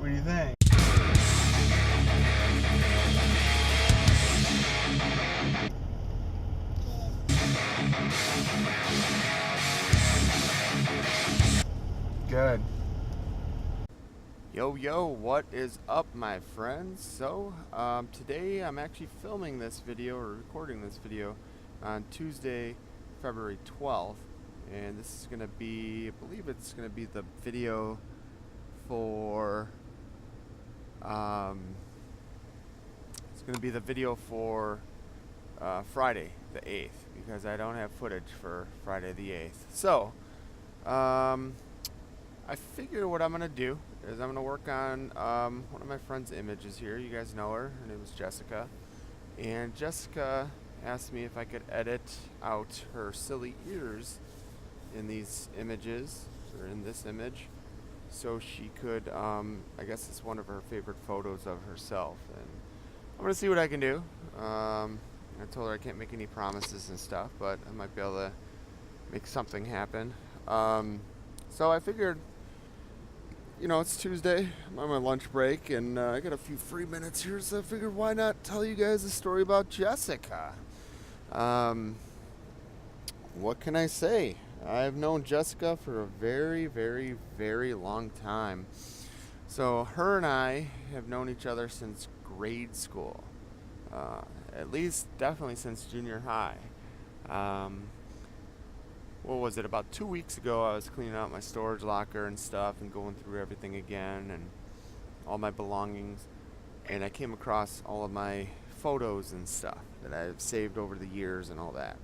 What do you think? Good. Yo, what is up, my friends? So, today I'm actually filming this video, or recording this video, on Tuesday, February 12th, and this is going to be, I believe it's going to be the video for, Friday the 8th, because I don't have footage for Friday the 8th. So, I figure what I'm going to do is I'm going to work on one of my friend's images here. You guys know her. Her name is Jessica. And Jessica asked me if I could edit out her silly ears in these images, or in this image, so she could, I guess it's one of her favorite photos of herself. And I'm going to see what I can do. I told her I can't make any promises and stuff, but I might be able to make something happen. So I figured, you know, it's Tuesday, I'm on my lunch break, and I got a few free minutes here, so I figured why not tell you guys a story about Jessica. What can I say? I've known Jessica for a very, very, very long time. So her and I have known each other since grade school. At least, definitely since junior high. What was it, about 2 weeks ago I was cleaning out my storage locker and stuff and going through everything again and all my belongings, and I came across all of my photos and stuff that I've saved over the years and all that.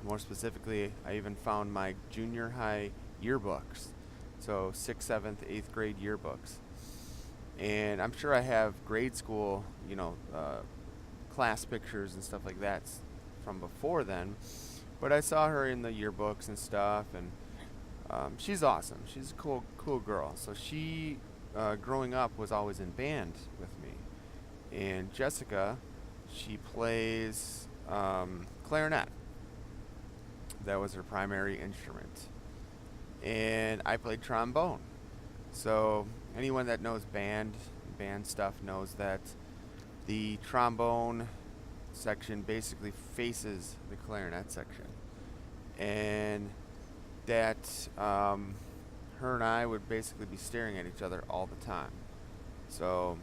More specifically, I even found my junior high yearbooks, so 6th, 7th, 8th grade yearbooks. And I'm sure I have grade school, you know, class pictures and stuff like that from before then. But I saw her in the yearbooks and stuff, and she's awesome. She's a cool girl. So she, growing up, was always in band with me. And Jessica, she plays clarinet. That was her primary instrument. And I played trombone. So anyone that knows band stuff knows that the trombone section basically faces the clarinet section, and that her and I would basically be staring at each other all the time. So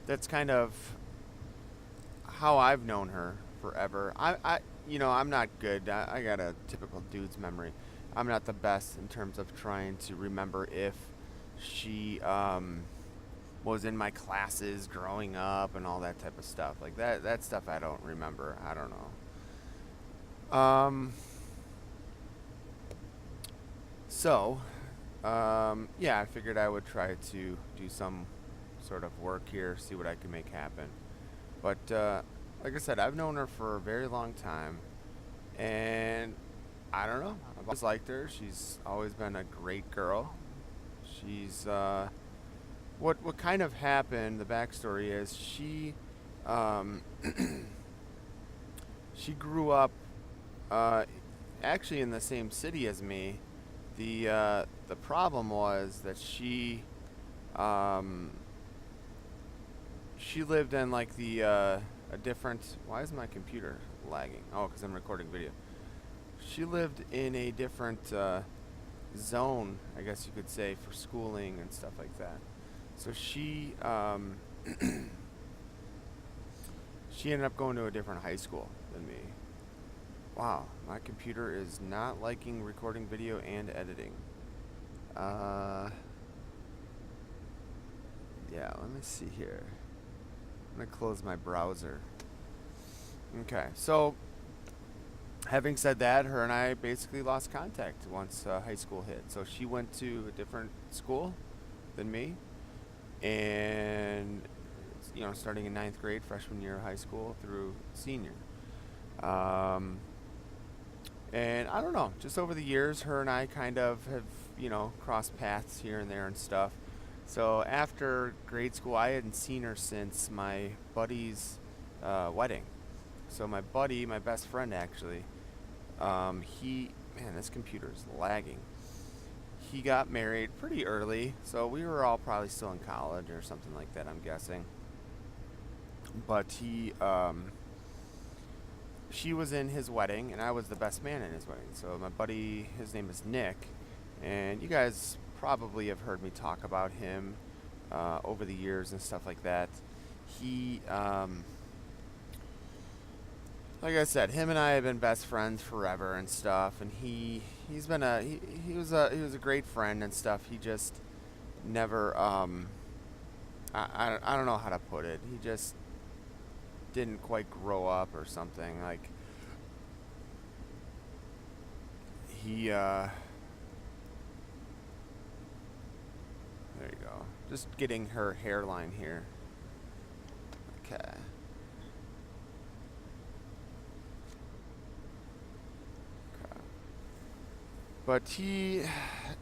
that's kind of how I've known her forever. You know, I'm not good. I got a typical dude's memory. I'm not the best in terms of trying to remember if she was in my classes growing up and all that type of stuff. Like that stuff I don't remember. I don't know. Yeah, I figured I would try to do some sort of work here, see what I can make happen. But like I said, I've known her for a very long time, and I don't know, I've always liked her. She's always been a great girl. She's what kind of happened, the backstory is she she grew up actually in the same city as me. The problem was that she lived in like a different, why is my computer lagging? Oh, because I'm recording video. She lived in a different zone, I guess you could say, for schooling and stuff like that. So she she ended up going to a different high school than me. Wow, my computer is not liking recording video and editing. Yeah, let me see here. I'm gonna close my browser. Okay, so having said that, her and I basically lost contact once high school hit. So she went to a different school than me, and you know, starting in 9th grade, freshman year of high school through senior. And I don't know, just over the years, her and I kind of have, you know, crossed paths here and there and stuff. So after grade school, I hadn't seen her since my buddy's wedding. So my buddy, my best friend actually, man, this computer is lagging. he got married pretty early, so we were all probably still in college or something like that, I'm guessing. But she was in his wedding, and I was the best man in his wedding. So my buddy, his name is Nick, and you guys probably have heard me talk about him over the years and stuff like that. He, like I said, him and I have been best friends forever and stuff. And he's been he was a great friend and stuff. He just never I don't know how to put it. He just didn't quite grow up or something. Like he there you go. Just getting her hairline here. Okay. But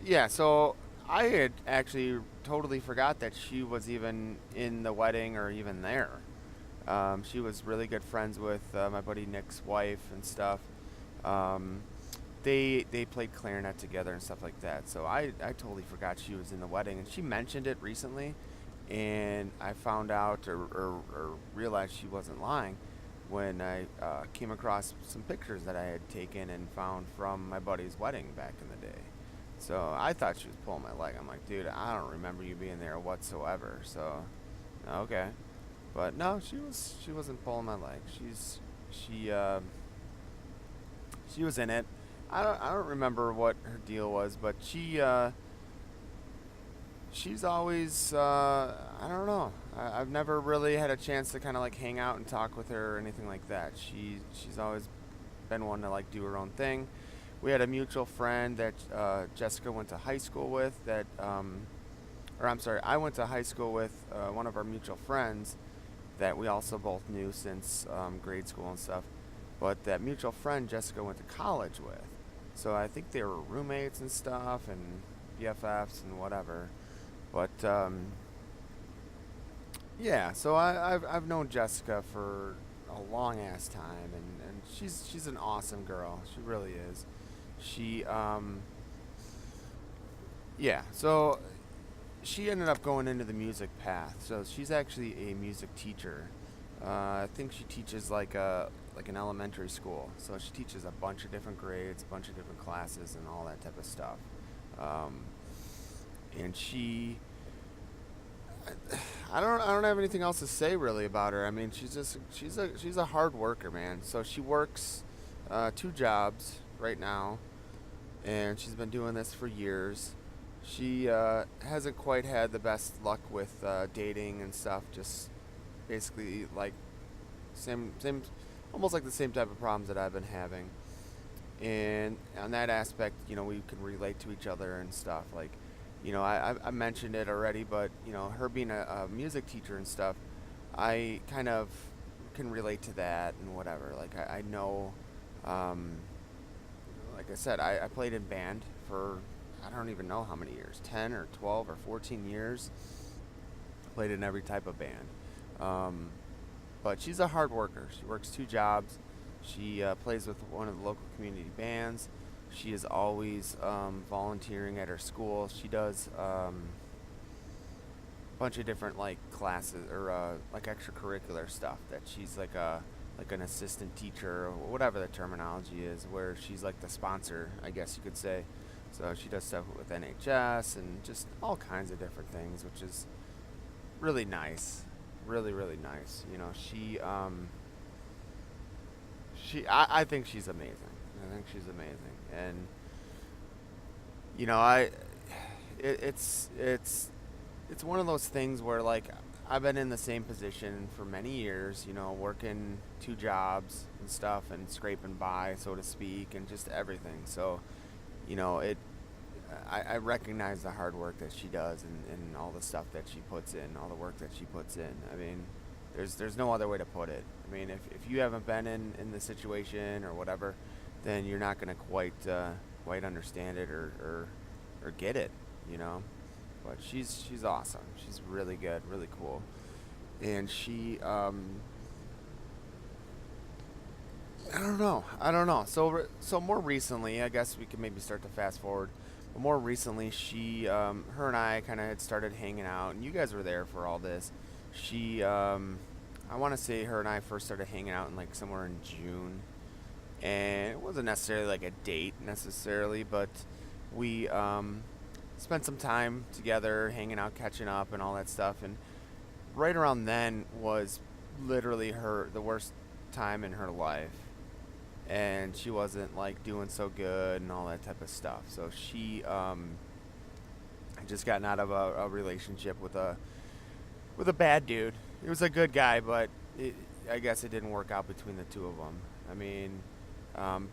yeah, so I had actually totally forgot that she was even in the wedding or even there. She was really good friends with my buddy Nick's wife and stuff. Um, they played clarinet together and stuff like that. So I totally forgot she was in the wedding, and she mentioned it recently, and I found out or realized she wasn't lying when I came across some pictures that I had taken and found from my buddy's wedding back in the day. So I thought she was pulling my leg. I'm like, dude, I don't remember you being there whatsoever. So, okay, but no, she wasn't pulling my leg. She she was in it. I don't remember what her deal was, but she's always I don't know. I've never really had a chance to kind of like hang out and talk with her or anything like that. She's always been one to like do her own thing. We had a mutual friend that Jessica went to high school with that or I'm sorry, I went to high school with one of our mutual friends that we also both knew since grade school and stuff. But that mutual friend Jessica went to college with. So I think they were roommates and stuff and BFFs and whatever. But yeah, so I've known Jessica for a long ass time, and she's an awesome girl. She really is. She yeah, so she ended up going into the music path. So she's actually a music teacher. I think she teaches like an elementary school. So she teaches a bunch of different grades, a bunch of different classes, and all that type of stuff. Um, and I don't have anything else to say really about her. I mean, she's a hard worker, man. So she works two jobs right now, and she's been doing this for years. She hasn't quite had the best luck with dating and stuff. Just basically like same, almost like the same type of problems that I've been having. And on that aspect, you know, we can relate to each other and stuff. Like, you know, I mentioned it already, but you know, her being a music teacher and stuff, I kind of can relate to that and whatever. Like, I know, like I said, I played in band for I don't even know how many years, 10 or 12 or 14 years. Played in every type of band. Um, but she's a hard worker. She works two jobs. She plays with one of the local community bands. She is always volunteering at her school. She does a bunch of different like classes or like extracurricular stuff. That she's like an assistant teacher or whatever the terminology is, where she's like the sponsor, I guess you could say. So she does stuff with NHS and just all kinds of different things, which is really nice, really nice. You know, I think she's amazing. I think she's amazing, and you know, it's one of those things where like I've been in the same position for many years. You know, working two jobs and stuff and scraping by, so to speak, and just everything. So, you know, I recognize the hard work that she does and all the stuff that she puts in, all the work that she puts in. I mean, there's no other way to put it. I mean, if you haven't been in the situation or whatever, then you're not gonna quite understand it or get it, you know. But she's awesome. She's really good, really cool, and she I don't know. So more recently, I guess we could maybe start to fast forward. But more recently, her and I kind of had started hanging out, and you guys were there for all this. I want to say her and I first started hanging out in like somewhere in June, and it wasn't necessarily like a date necessarily, but we spent some time together, hanging out, catching up, and all that stuff. And right around then was literally the worst time in her life, and she wasn't like doing so good and all that type of stuff. So she had just gotten out of a relationship with a bad dude. He was a good guy, but I guess it didn't work out between the two of them. I mean,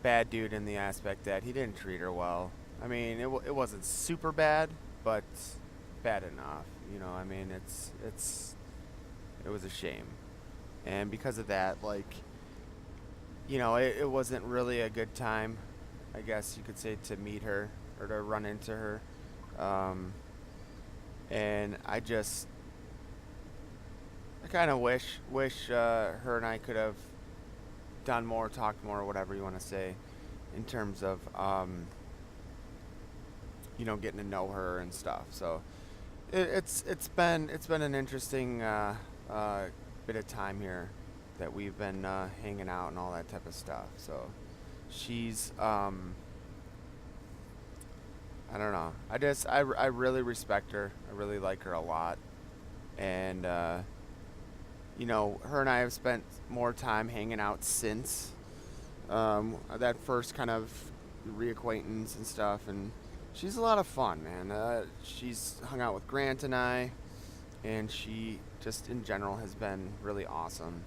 bad dude in the aspect that he didn't treat her well. I mean, it wasn't super bad, but bad enough. You know, I mean, it was a shame. And because of that, like, you know, it wasn't really a good time, I guess you could say, to meet her or to run into her. And I kind of wish her and I could have done more, talked more, whatever you want to say, in terms of you know, getting to know her and stuff. So it's been an interesting bit of time here that we've been hanging out and all that type of stuff. So she's I don't know. I really respect her. I really like her a lot, and you know, her and I have spent more time hanging out since that first kind of reacquaintance and stuff. And she's a lot of fun, man. She's hung out with Grant and I, and she just in general has been really awesome.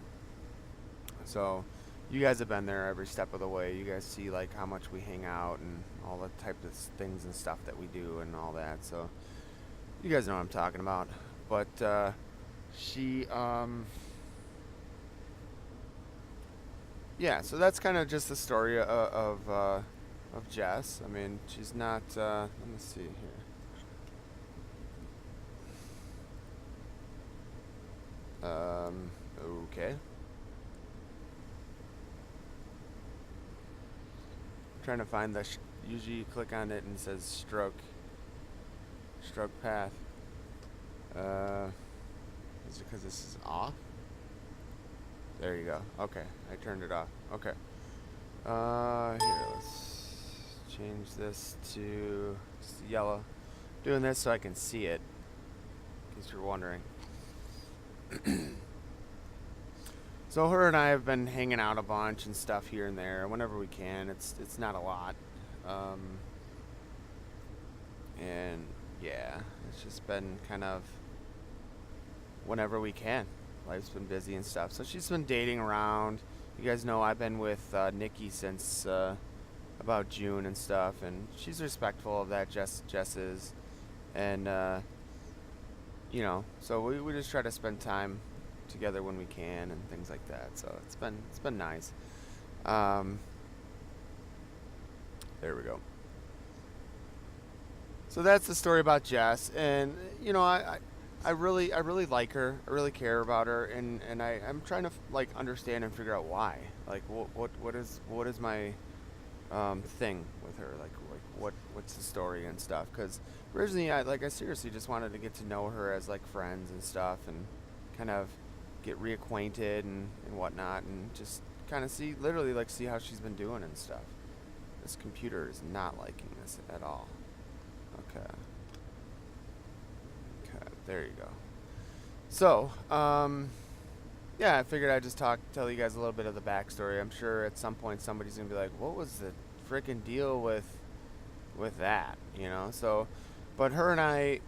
So you guys have been there every step of the way. You guys see like how much we hang out and all the type of things and stuff that we do and all that. So you guys know what I'm talking about. But she yeah, so that's kind of just the story of Jess. I mean, she's not let me see here. Okay. Trying to find usually you click on it and it says stroke path. Is it because this is off? There you go. Okay, I turned it off. Okay. Here, let's change this to yellow. Doing this so I can see it, in case you're wondering. So her and I have been hanging out a bunch and stuff here and there whenever we can. It's not a lot. And yeah, it's just been kind of whenever we can. Life's been busy and stuff. So she's been dating around. You guys know I've been with Nikki since about June and stuff, and she's respectful of that. Jess is, and you know, so we just try to spend time together when we can and things like that. So it's been nice. There we go. So that's the story about Jess, and you know, I really like her. I really care about her, and I'm trying to like understand and figure out why. Like what is my thing with her? Like what's the story and stuff? Because originally I seriously just wanted to get to know her as like friends and stuff, and kind of get reacquainted and whatnot, and just kind of see how she's been doing and stuff. This computer is not liking this at all. Okay. There you go. So, yeah, I figured I'd just tell you guys a little bit of the backstory. I'm sure at some point somebody's gonna be like, "What was the freaking deal with that?" You know. So, but her and I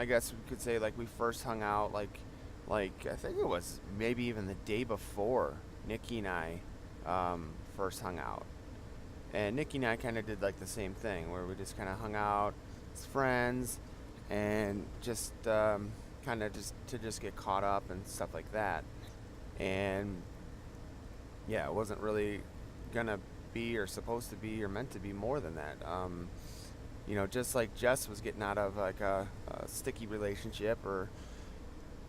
guess we could say like we first hung out like I think it was maybe even the day before Nikki and I first hung out, and Nikki and I kind of did like the same thing where we just kind of hung out as friends. And just kind of just get caught up and stuff like that. And yeah, it wasn't really gonna be or supposed to be or meant to be more than that. You know, just like Jess was getting out of like a sticky relationship or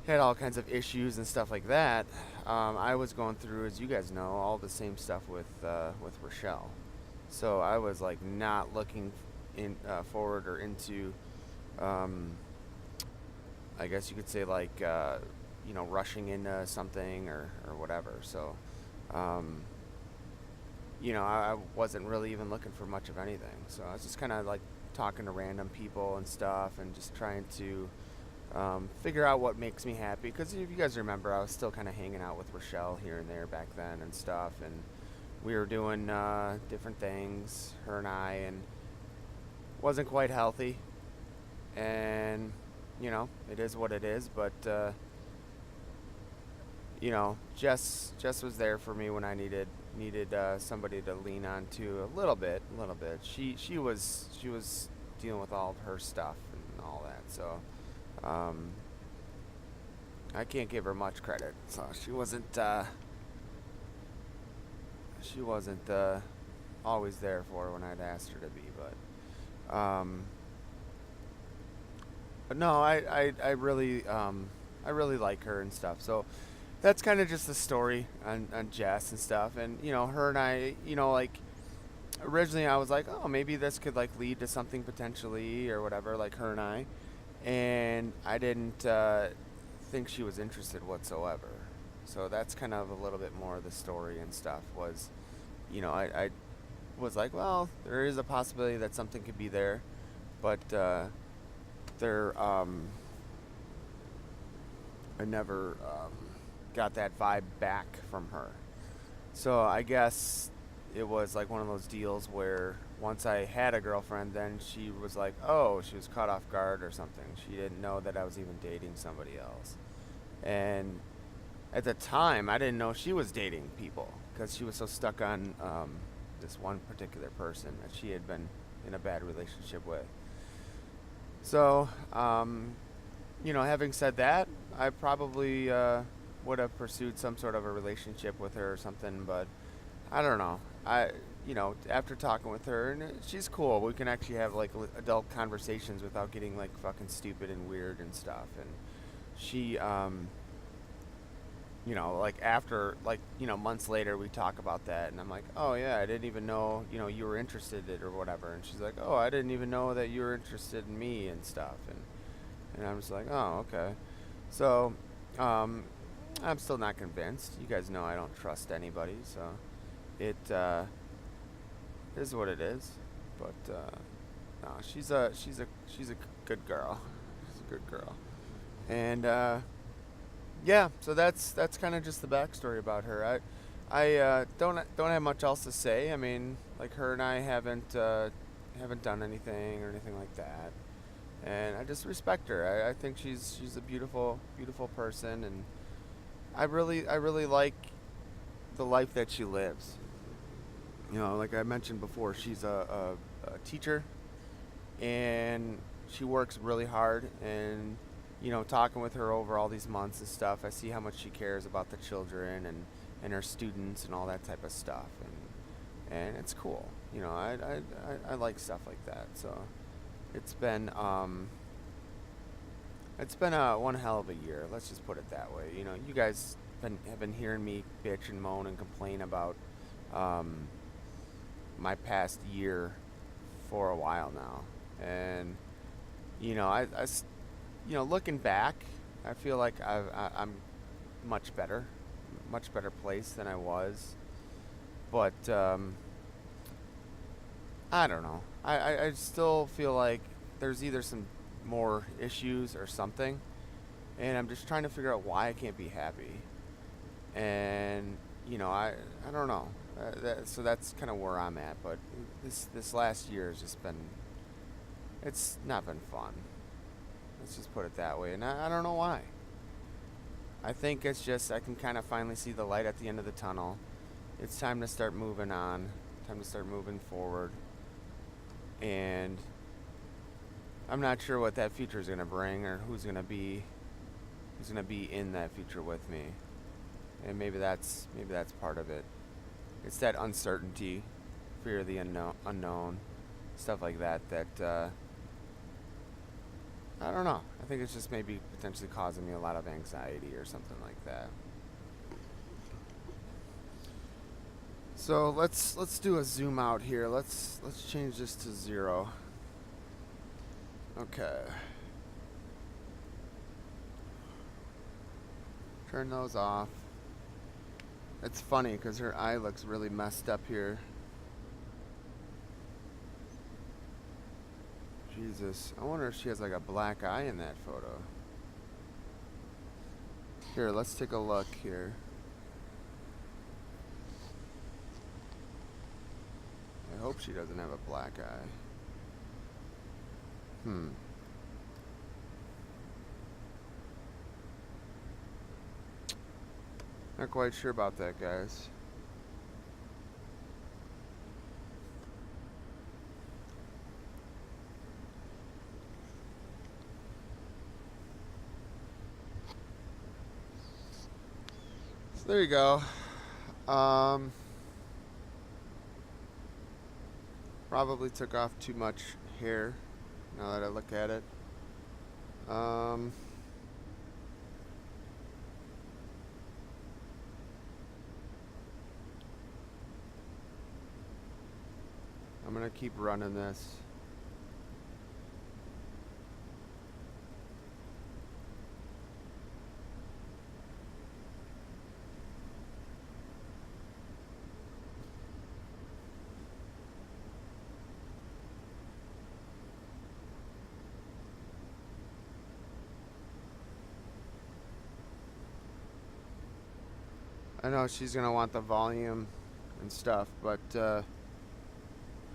had all kinds of issues and stuff like that, I was going through, as you guys know, all the same stuff with Rochelle. So I was like not looking forward or into, um, I guess you could say like rushing into something or whatever. So, um, I wasn't really even looking for much of anything. So I was just kind of like talking to random people and stuff, and just trying to figure out what makes me happy. Because if you guys remember, I was still kind of hanging out with Rochelle here and there back then and stuff, and we were doing different things, her and I, and wasn't quite healthy. And it is what it is. But Jess was there for me when I needed somebody to lean on to a little bit. She was dealing with all of her stuff and all that. So I can't give her much credit. So she wasn't always there for her when I'd asked her to be. But no, I really like her and stuff. So that's kind of just the story on Jess and stuff. And her and I, like originally I was like, oh, maybe this could like lead to something potentially or whatever, like her and I. And I didn't think she was interested whatsoever. So that's kind of a little bit more of the story and stuff. Was, I was like, well, there is a possibility that something could be there, but there I never got that vibe back from her. So I guess it was like one of those deals where once I had a girlfriend, then she was like, oh, she was caught off guard or something. She didn't know that I was even dating somebody else. And at the time, I didn't know she was dating people because she was so stuck on this one particular person that she had been in a bad relationship with. So, having said that, I probably would have pursued some sort of a relationship with her or something, but I don't know. After talking with her, and she's cool. We can actually have like adult conversations without getting like fucking stupid and weird and stuff. And she, like after like months later, we talk about that, and I'm like, oh yeah, I didn't even know you were interested in it or whatever. And she's like, oh, I didn't even know that you were interested in me and stuff. And I'm just like, oh, okay. So, I'm still not convinced. You guys know I don't trust anybody, so it is what it is. But no, she's a good girl. She's a good girl, and yeah. So that's kind of just the backstory about her. I don't have much else to say. I mean, like her and I haven't done anything or anything like that, and I just respect her. I think she's a beautiful person, and I really like the life that she lives. Like I mentioned before, she's a teacher, and she works really hard. And talking with her over all these months and stuff, I see how much she cares about the children and her students and all that type of stuff, and it's cool. I like stuff like that. So it's been one hell of a year. Let's just put it that way. You guys have been hearing me bitch and moan and complain about my past year for a while now, and looking back, I feel like I'm much better place than I was, but I don't know. I still feel like there's either some more issues or something, and I'm just trying to figure out why I can't be happy. And I don't know. So that's kind of where I'm at. But this last year has just been, it's not been fun. Let's just put it that way. And I don't know why. I think it's just I can kind of finally see the light at the end of the tunnel. It's time to start moving on. Time to start moving forward. And I'm not sure what that future is going to bring or who's going to be in that future with me. And maybe that's part of it. It's that uncertainty, fear of the unknown, stuff like that I don't know. I think it's just maybe potentially causing me a lot of anxiety or something like that. So let's do a zoom out here. Let's change this to 0. Okay. Turn those off. It's funny because her eye looks really messed up here. Jesus. I wonder if she has like a black eye in that photo. Here, let's take a look here. I hope she doesn't have a black eye. Not quite sure about that, guys. So there you go. Probably took off too much hair now that I look at it. I'm gonna keep running this. I know she's gonna want the volume and stuff, but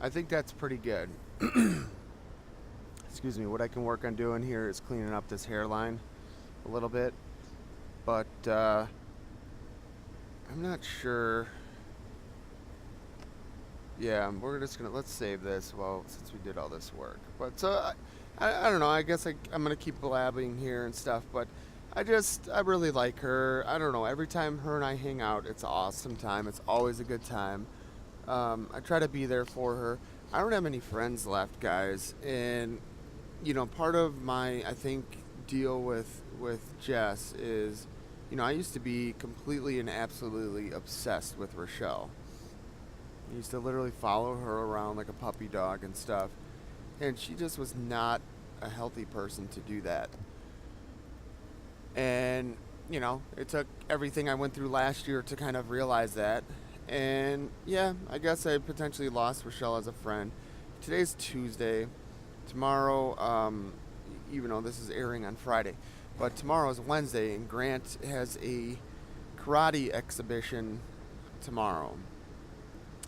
I think that's pretty good. Excuse me. What I can work on doing here is cleaning up this hairline a little bit, but I'm not sure. Yeah, we're just gonna let's save this. Well, since we did all this work, but I don't know. I guess I'm gonna keep blabbing here and stuff, but I really like her. I don't know. Every time her and I hang out, it's an awesome time. It's always a good time. I try to be there for her. I don't have any friends left, guys, and part of my I think deal with Jess is, I used to be completely and absolutely obsessed with Rochelle. I used to literally follow her around like a puppy dog and stuff, and she just was not a healthy person to do that. And it took everything I went through last year to kind of realize that. And yeah, I guess I potentially lost Rochelle as a friend. Today's Tuesday. Tomorrow, even though this is airing on Friday, but tomorrow is Wednesday, and Grant has a karate exhibition tomorrow.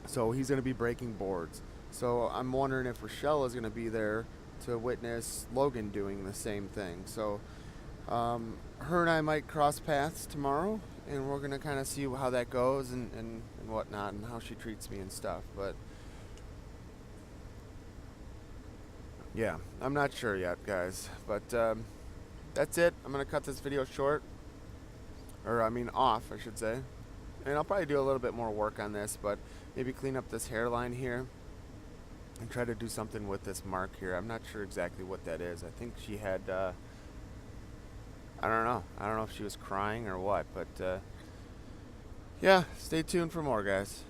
So he's going to be breaking boards. So I'm wondering if Rochelle is going to be there to witness Logan doing the same thing. So her and I might cross paths tomorrow, and we're going to kind of see how that goes and whatnot, and how she treats me and stuff. But yeah, I'm not sure yet, guys. But that's it. I'm going to cut this video short. Or, I mean, off, I should say. And I'll probably do a little bit more work on this, but maybe clean up this hairline here and try to do something with this mark here. I'm not sure exactly what that is. I think she had, I don't know. I don't know if she was crying or what, but yeah, stay tuned for more, guys.